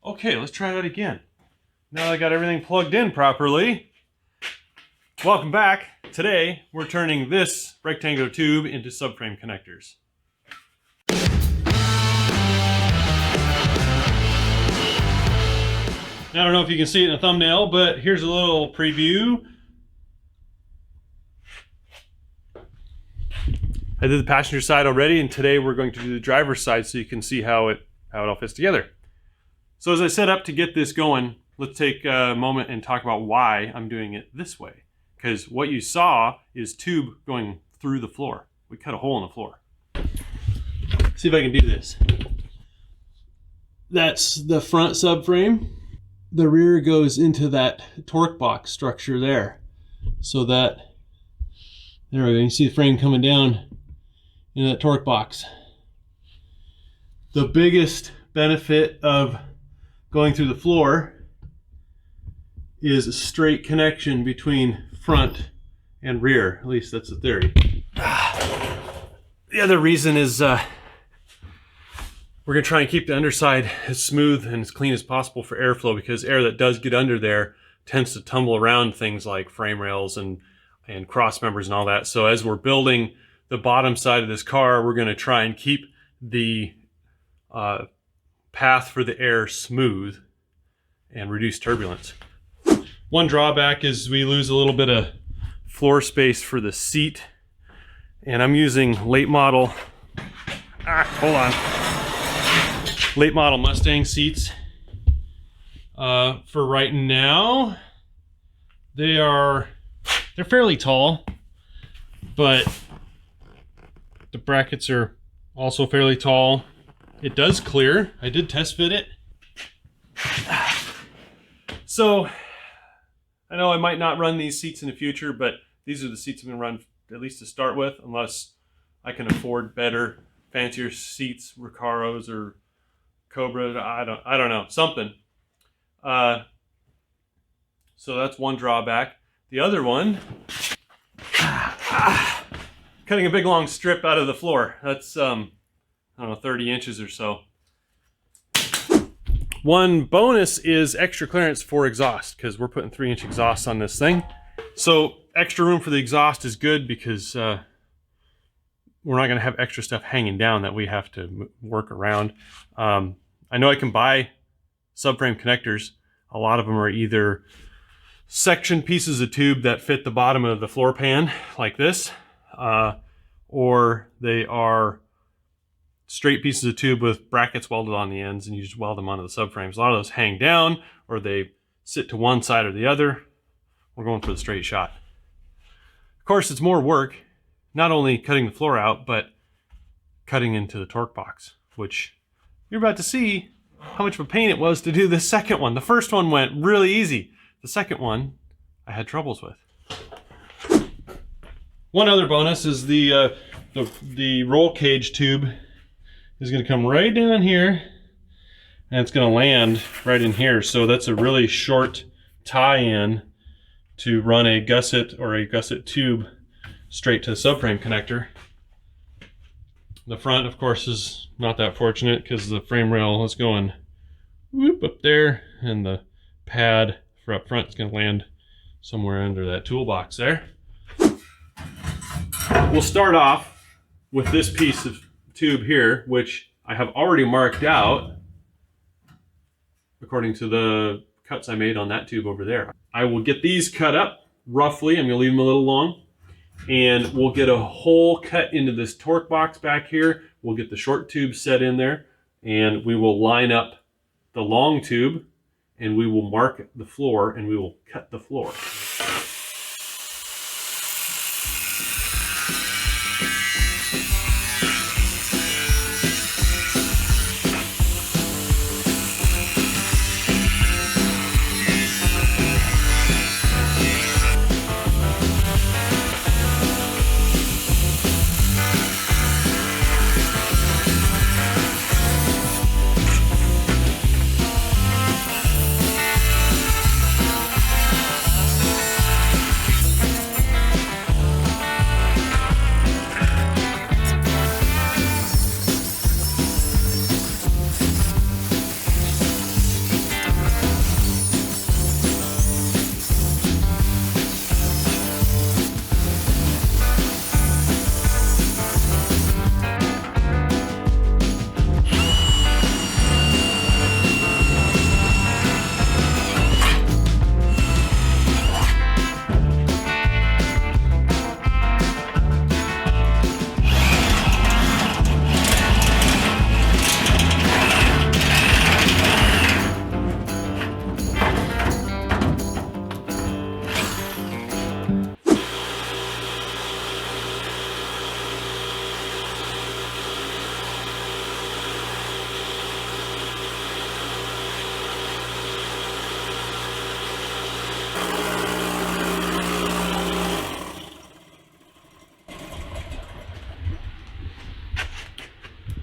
Okay, let's try that again. Now that I got everything plugged in properly. Welcome back. Today, we're turning this rectangular tube into subframe connectors. Now, I don't know if you can see it in the thumbnail, but here's a little preview. I did the passenger side already, and today we're going to do the driver's side so you can see how it all fits together. So as I set up to get this going, let's take a moment and talk about why I'm doing it this way. Because what you saw is tube going through the floor. We cut a hole in the floor. See if I can do this. That's the front subframe. The rear goes into that torque box structure there. So that, there we go, you can see the frame coming down in that torque box. The biggest benefit of going through the floor is a straight connection between front and rear. At least that's the theory. The other reason is we're going to try and keep the underside as smooth and as clean as possible for airflow, because air that does get under there tends to tumble around things like frame rails and cross members and all that. So as we're building the bottom side of this car, we're going to try and keep the path for the air smooth and reduce turbulence. One drawback is we lose a little bit of floor space for the seat, and I'm using late model late model Mustang seats for right now. They're fairly tall, but the brackets are also fairly tall. It does clear. I did test fit it. So I know I might not run these seats in the future, but these are the seats I'm going to run at least to start with, unless I can afford better, fancier seats, Recaros or Cobra. I don't know, something. So that's one drawback. The other one, cutting a big long strip out of the floor. That's I don't know, 30 inches or so. One bonus is extra clearance for exhaust, because we're putting 3-inch exhausts on this thing. So extra room for the exhaust is good, because we're not going to have extra stuff hanging down that we have to work around. I know I can buy subframe connectors. A lot of them are either section pieces of tube that fit the bottom of the floor pan, like this, or they are straight pieces of tube with brackets welded on the ends, and you just weld them onto the subframes. A lot of those hang down, or they sit to one side or the other. We're going for the straight shot. Of course, it's more work, not only cutting the floor out, but cutting into the torque box, which you're about to see how much of a pain it was to do the second one. The first one went really easy. The second one, I had troubles with. One other bonus is the roll cage tube is going to come right down here, and it's going to land right in here. So that's a really short tie-in to run a gusset or a gusset tube straight to the subframe connector. The front, of course, is not that fortunate, because the frame rail is going whoop up there, and the pad for up front is going to land somewhere under that toolbox there. We'll start off with this piece of tube here, which I have already marked out according to the cuts I made on that tube over there. I will get these cut up roughly. I'm going to leave them a little long, and we'll get a hole cut into this torque box back here. We'll get the short tube set in there, and we will line up the long tube, and we will mark the floor, and we will cut the floor.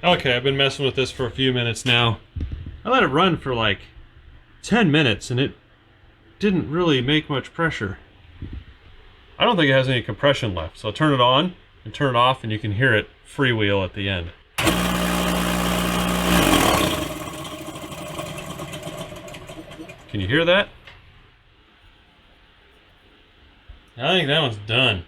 Okay, I've been messing with this for a few minutes now. I let it run for like 10 minutes and it didn't really make much pressure. I don't think it has any compression left, so I'll turn it on and turn it off and you can hear it freewheel at the end. Can you hear that? I think that one's done.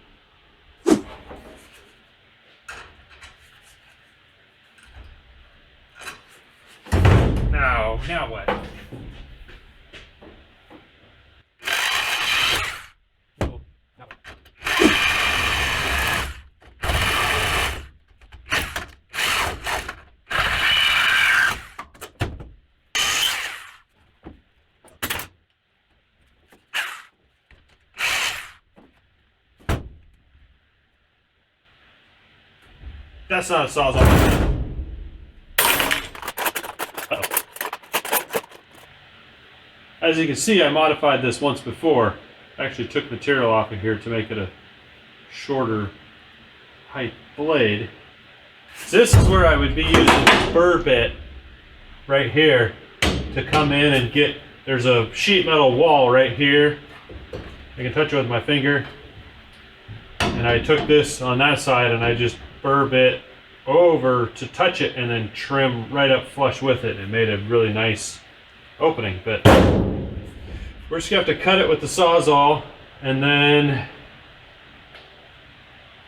Now what? That's not a sawzall. As you can see, I modified this once before. I actually took material off of here to make it a shorter height blade. So this is where I would be using this burr bit right here to come in and get, there's a sheet metal wall right here. I can touch it with my finger. And I took this on that side and I just burr bit over to touch it and then trim right up flush with it. It made a really nice opening, but we're just gonna have to cut it with the Sawzall, and then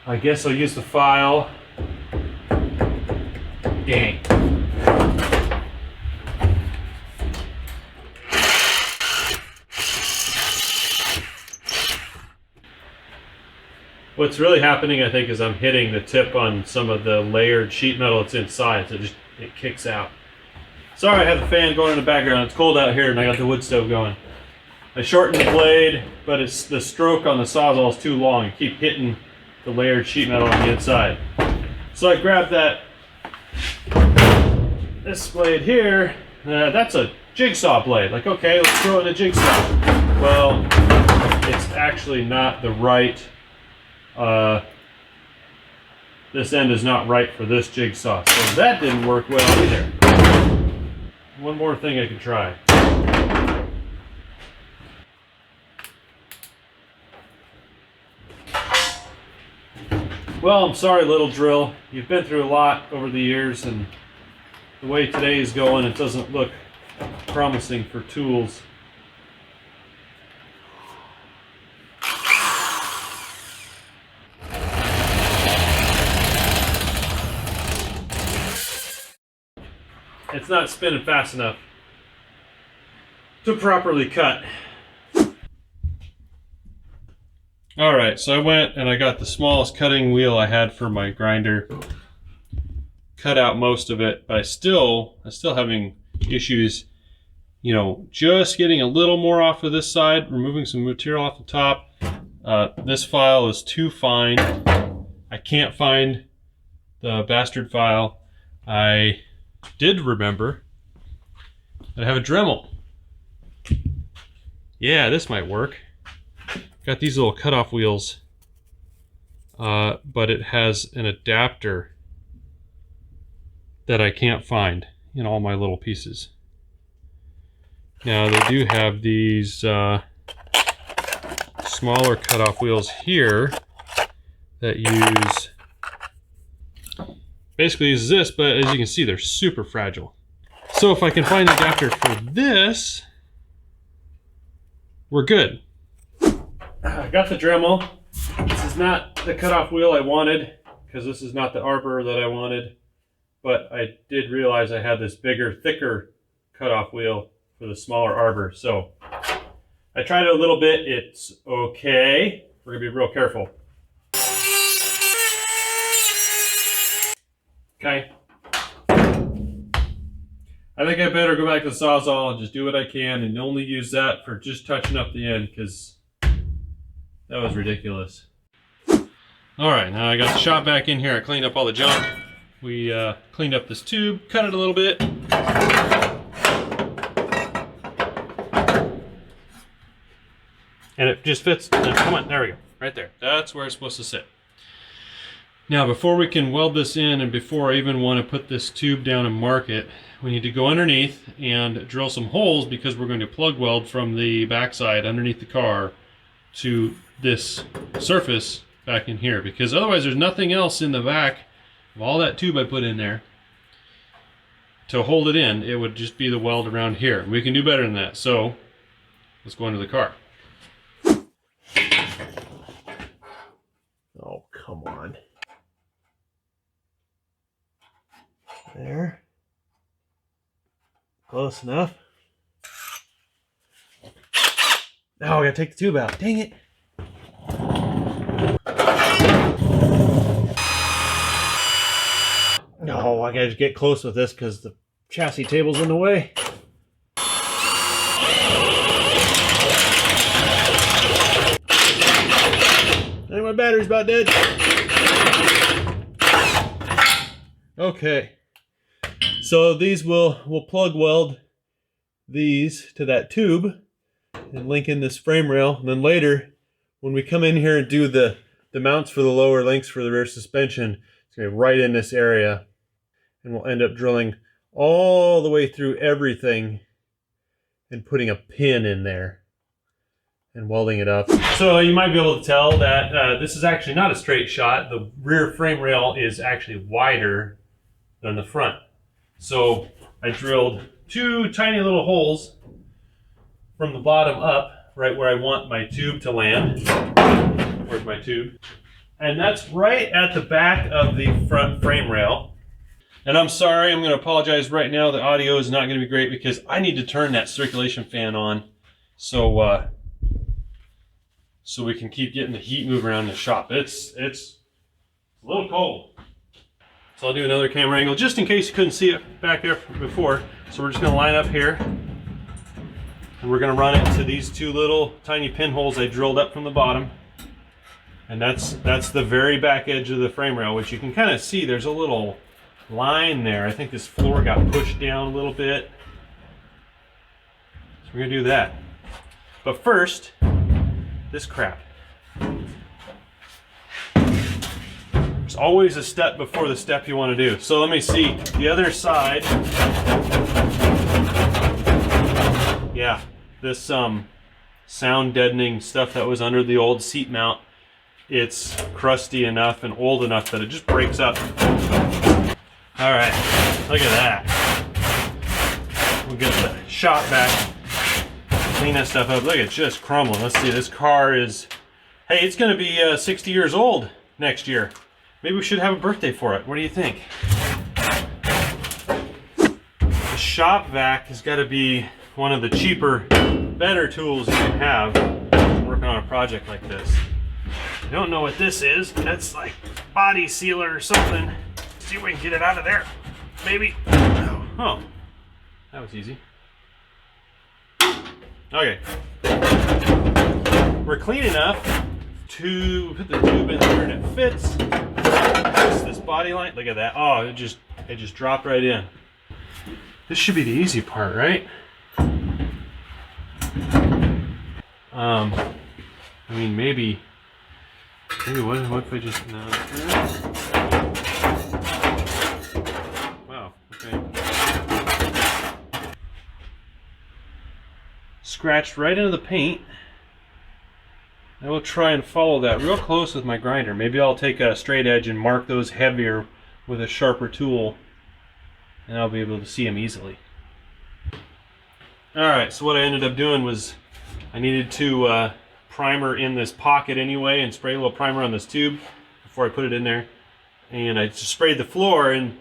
I guess I'll use the file. Dang. What's really happening, I think, is I'm hitting the tip on some of the layered sheet metal that's inside, so it kicks out. Sorry, I have the fan going in the background. It's cold out here and I got the wood stove going. I shortened the blade, but it's the stroke on the Sawzall is too long. I keep hitting the layered sheet metal on the inside. So I grabbed this blade here. That's a jigsaw blade. Like, okay, let's throw in a jigsaw. Well, it's actually not the right, this end is not right for this jigsaw. So that didn't work well either. One more thing I could try. Well, I'm sorry, little drill. You've been through a lot over the years, and the way today is going, it doesn't look promising for tools. It's not spinning fast enough to properly cut. Alright, so I went and I got the smallest cutting wheel I had for my grinder. Cut out most of it, but I'm still having issues, you know, just getting a little more off of this side, removing some material off the top. This file is too fine. I can't find the bastard file. I did remember that I have a Dremel. Yeah, this might work. Got these little cutoff wheels, but it has an adapter that I can't find in all my little pieces. Now they do have these smaller cutoff wheels here that use basically use this, but as you can see, they're super fragile. So if I can find the adapter for this, we're good. I got the Dremel. This is not the cutoff wheel I wanted, because this is not the arbor that I wanted, but I did realize I had this bigger, thicker cutoff wheel for the smaller arbor. So I tried it a little bit. It's okay. We're gonna be real careful. Okay. I think I better go back to the Sawzall and just do what I can and only use that for just touching up the end, because that was ridiculous. All right, now I got the shop back in here. I cleaned up all the junk. We cleaned up this tube, cut it a little bit. And it just fits. Come on, there we go. Right there. That's where it's supposed to sit. Now before we can weld this in, and before I even want to put this tube down and mark it, we need to go underneath and drill some holes, because we're going to plug weld from the backside underneath the car to this surface back in here, because otherwise there's nothing else in the back of all that tube I put in there to hold it in. It would just be the weld around here. We can do better than that, so let's go into the car. Oh, come on. There. Close enough. Now I gotta take the tube out. Dang it. No, I gotta get close with this because the chassis table's in the way. And my battery's about dead. Okay. So these we'll plug weld these to that tube and link in this frame rail. And then later, when we come in here and do the mounts for the lower links for the rear suspension, it's going to be right in this area. And we'll end up drilling all the way through everything and putting a pin in there and welding it up. So you might be able to tell that this is actually not a straight shot. The rear frame rail is actually wider than the front. So I drilled two tiny little holes from the bottom up, right where I want my tube to land. Where's my tube? And that's right at the back of the front frame rail. And I'm sorry, I'm going to apologize right now. The audio is not going to be great because I need to turn that circulation fan on so we can keep getting the heat moving around the shop. It's a little cold. So I'll do another camera angle just in case you couldn't see it back there before. So we're just going to line up here and we're going to run it to these two little tiny pinholes I drilled up from the bottom. And that's the very back edge of the frame rail, which you can kind of see there's a little line there. I think this floor got pushed down a little bit. So we're going to do that. But first, this crap. There's always a step before the step you want to do. So let me see the other side. Yeah, this sound deadening stuff that was under the old seat mount, it's crusty enough and old enough that it just breaks up. All right, look at that. We'll get the shop back, clean that stuff up. Look, it's just crumbling. Let's see, this car is, hey, it's gonna be 60 years old next year. Maybe we should have a birthday for it. What do you think? The shop vac has got to be one of the cheaper, better tools you can have working on a project like this. I don't know what this is. That's like body sealer or something. Let's see if we can get it out of there. Maybe. Oh, that was easy. Okay. We're clean enough to put the tube in there and it fits. This body line, look at that. Oh, it just dropped right in. This should be the easy part, right? I mean, maybe what if I just wow, okay. Scratched right into the paint. I will try and follow that real close with my grinder. Maybe I'll take a straight edge and mark those heavier with a sharper tool, and I'll be able to see them easily. Alright, so what I ended up doing was I needed to primer in this pocket anyway and spray a little primer on this tube before I put it in there. And I just sprayed the floor, and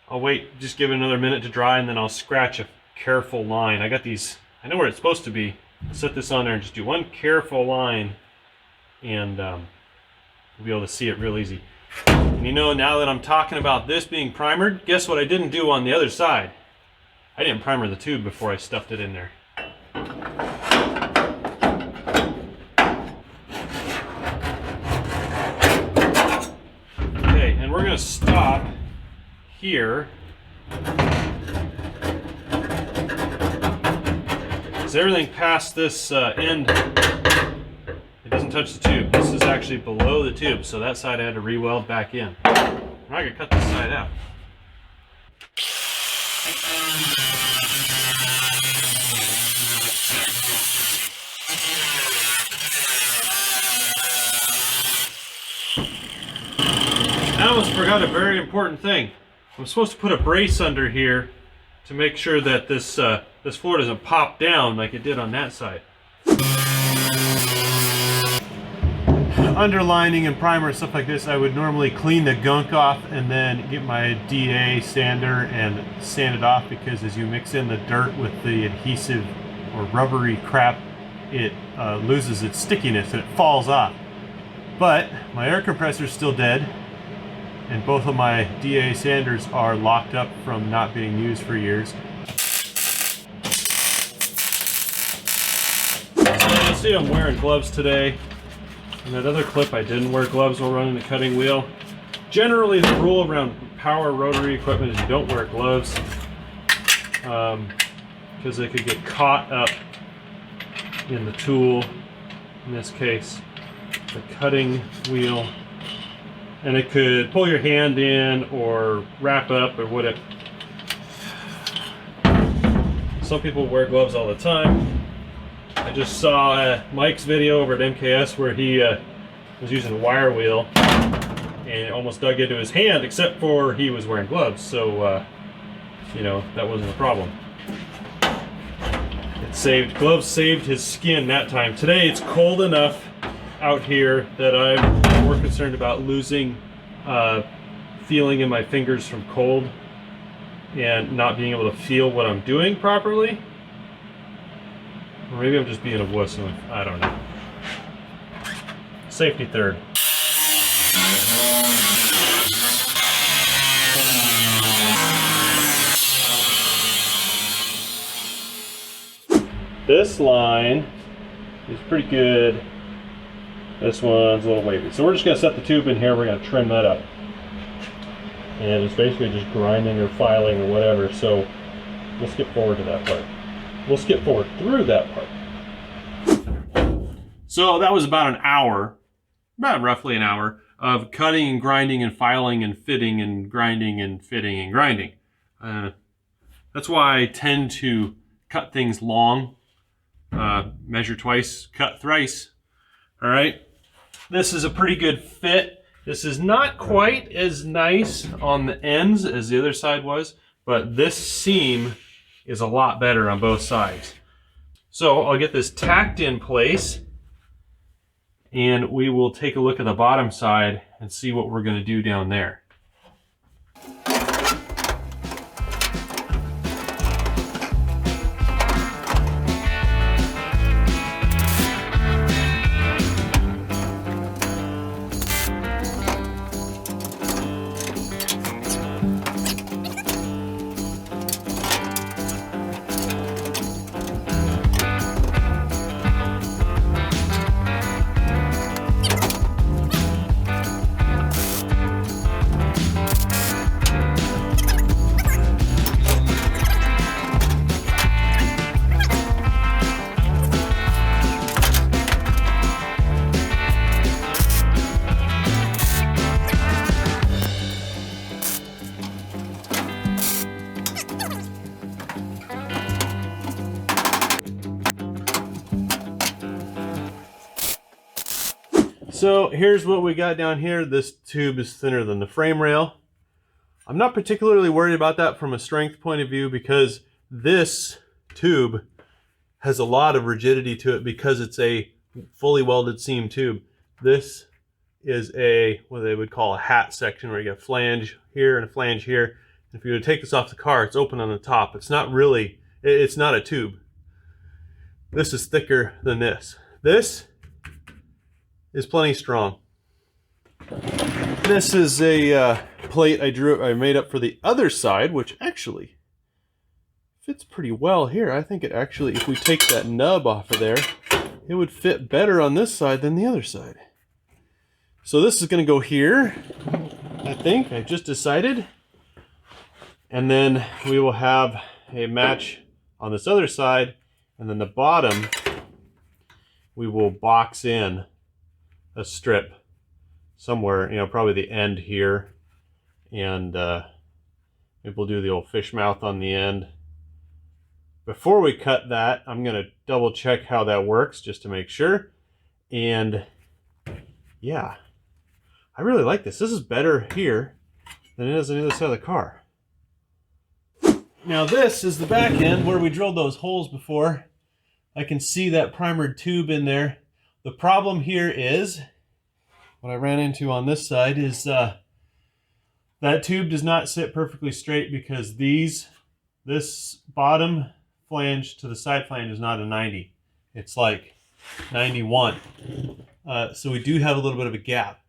I'll wait, just give it another minute to dry, and then I'll scratch a careful line. I got these, I know where it's supposed to be. I'll set this on there and just do one careful line, and we'll be able to see it real easy. And you know, now that I'm talking about this being primered, guess what I didn't do on the other side? I didn't primer the tube before I stuffed it in there. Okay, and we're going to stop here. So everything past this end, it doesn't touch the tube. This is actually below the tube, so that side I had to re-weld back in. Now I can cut this side out. I almost forgot a very important thing. I'm supposed to put a brace under here to make sure that this this floor doesn't pop down like it did on that side. Underlining and primer and stuff like this, I would normally clean the gunk off and then get my DA sander and sand it off, because as you mix in the dirt with the adhesive or rubbery crap, it loses its stickiness and it falls off. But my air compressor is still dead, and both of my DA sanders are locked up from not being used for years. So you'll see I'm wearing gloves today. In that other clip, I didn't wear gloves while running the cutting wheel. Generally, the rule around power rotary equipment is you don't wear gloves, because they could get caught up in the tool, in this case, the cutting wheel, and it could pull your hand in or wrap up or whatever. Some people wear gloves all the time. I just saw Mike's video over at MKS where he was using a wire wheel and it almost dug into his hand, except for he was wearing gloves, so you know, that wasn't a problem. Gloves saved his skin that time. Today it's cold enough out here that I'm more concerned about losing feeling in my fingers from cold and not being able to feel what I'm doing properly. Or maybe I'm just being a wuss, and I don't know. Safety third. This line is pretty good. This one's a little wavy. So we're just going to set the tube in here. We're going to trim that up. And it's basically just grinding or filing or whatever. So we'll skip forward to that part. We'll skip forward through that part. So that was about an hour, about roughly an hour, of cutting and grinding and filing and fitting and grinding and fitting and grinding. That's why I tend to cut things long. Measure twice, cut thrice. All right. This is a pretty good fit. This is not quite as nice on the ends as the other side was, but this seam is a lot better on both sides. So I'll get this tacked in place and we will take a look at the bottom side and see what we're going to do down there. So here's what we got down here. This tube is thinner than the frame rail. I'm not particularly worried about that from a strength point of view, because this tube has a lot of rigidity to it because it's a fully welded seam tube. This is a, what they would call a hat section, where you get a flange here and a flange here. If you were to take this off the car, it's open on the top. It's not really, it's not a tube. This is thicker than this. This is plenty strong. This is a plate I made up for the other side, which actually fits pretty well here. I think it actually, if we take that nub off of there, it would fit better on this side than the other side. So this is going to go here, I think. I just decided. And then we will have a match on this other side, and then the bottom we will box in a strip somewhere, you know, probably the end here, and maybe we'll do the old fish mouth on the end. Before we cut that, I'm going to double check how that works just to make sure. And yeah, I really like this. This is better here than it is on the other side of the car. Now this is the back end where we drilled those holes before. I can see that primered tube in there. The problem here is, what I ran into on this side is that tube does not sit perfectly straight because this bottom flange to the side flange is not a 90. It's like 91. So we do have a little bit of a gap.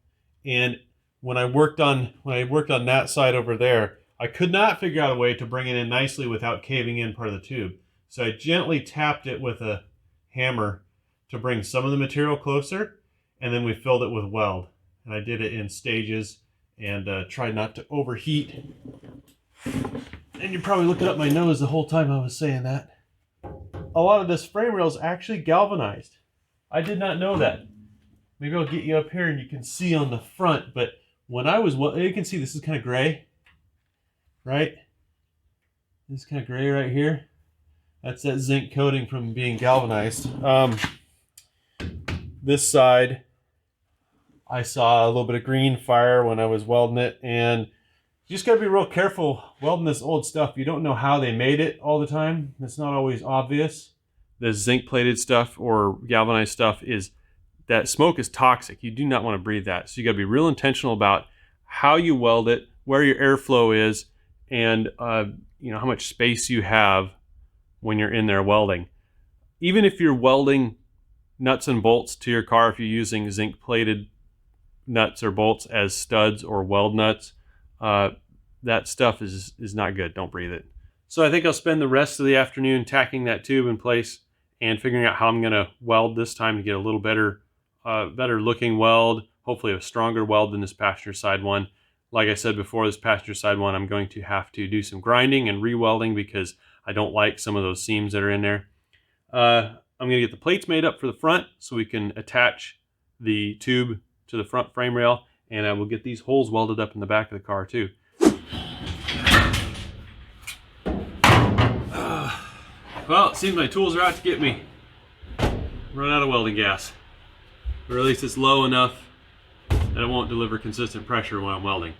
And when I worked on that side over there, I could not figure out a way to bring it in nicely without caving in part of the tube. So I gently tapped it with a hammer to bring some of the material closer, and then we filled it with weld. And I did it in stages and tried not to overheat. And you're probably looking up my nose the whole time I was saying that. A lot of this frame rail is actually galvanized. I did not know that. Maybe I'll get you up here and you can see on the front, but when I was, you can see this is kind of gray, right? This is kind of gray right here. That's that zinc coating from being galvanized. This side, I saw a little bit of green fire when I was welding it, and you just got to be real careful welding this old stuff. You don't know how they made it all the time. It's not always obvious. The zinc plated stuff or galvanized stuff that smoke is toxic. You do not want to breathe that. So you got to be real intentional about how you weld it, where your airflow is, and you know, how much space you have when you're in there welding. Even if you're welding nuts and bolts to your car, if you're using zinc plated nuts or bolts as studs or weld nuts, that stuff is not good. Don't breathe it. So I think I'll spend the rest of the afternoon tacking that tube in place and figuring out how I'm going to weld this time to get a little better looking weld, hopefully a stronger weld than this passenger side one. Like I said before, this passenger side one, I'm going to have to do some grinding and re-welding because I don't like some of those seams that are in there. I'm going to get the plates made up for the front so we can attach the tube to the front frame rail, and I will get these holes welded up in the back of the car too. Well, it seems my tools are out to get me. Run out of welding gas. Or at least it's low enough that it won't deliver consistent pressure when I'm welding.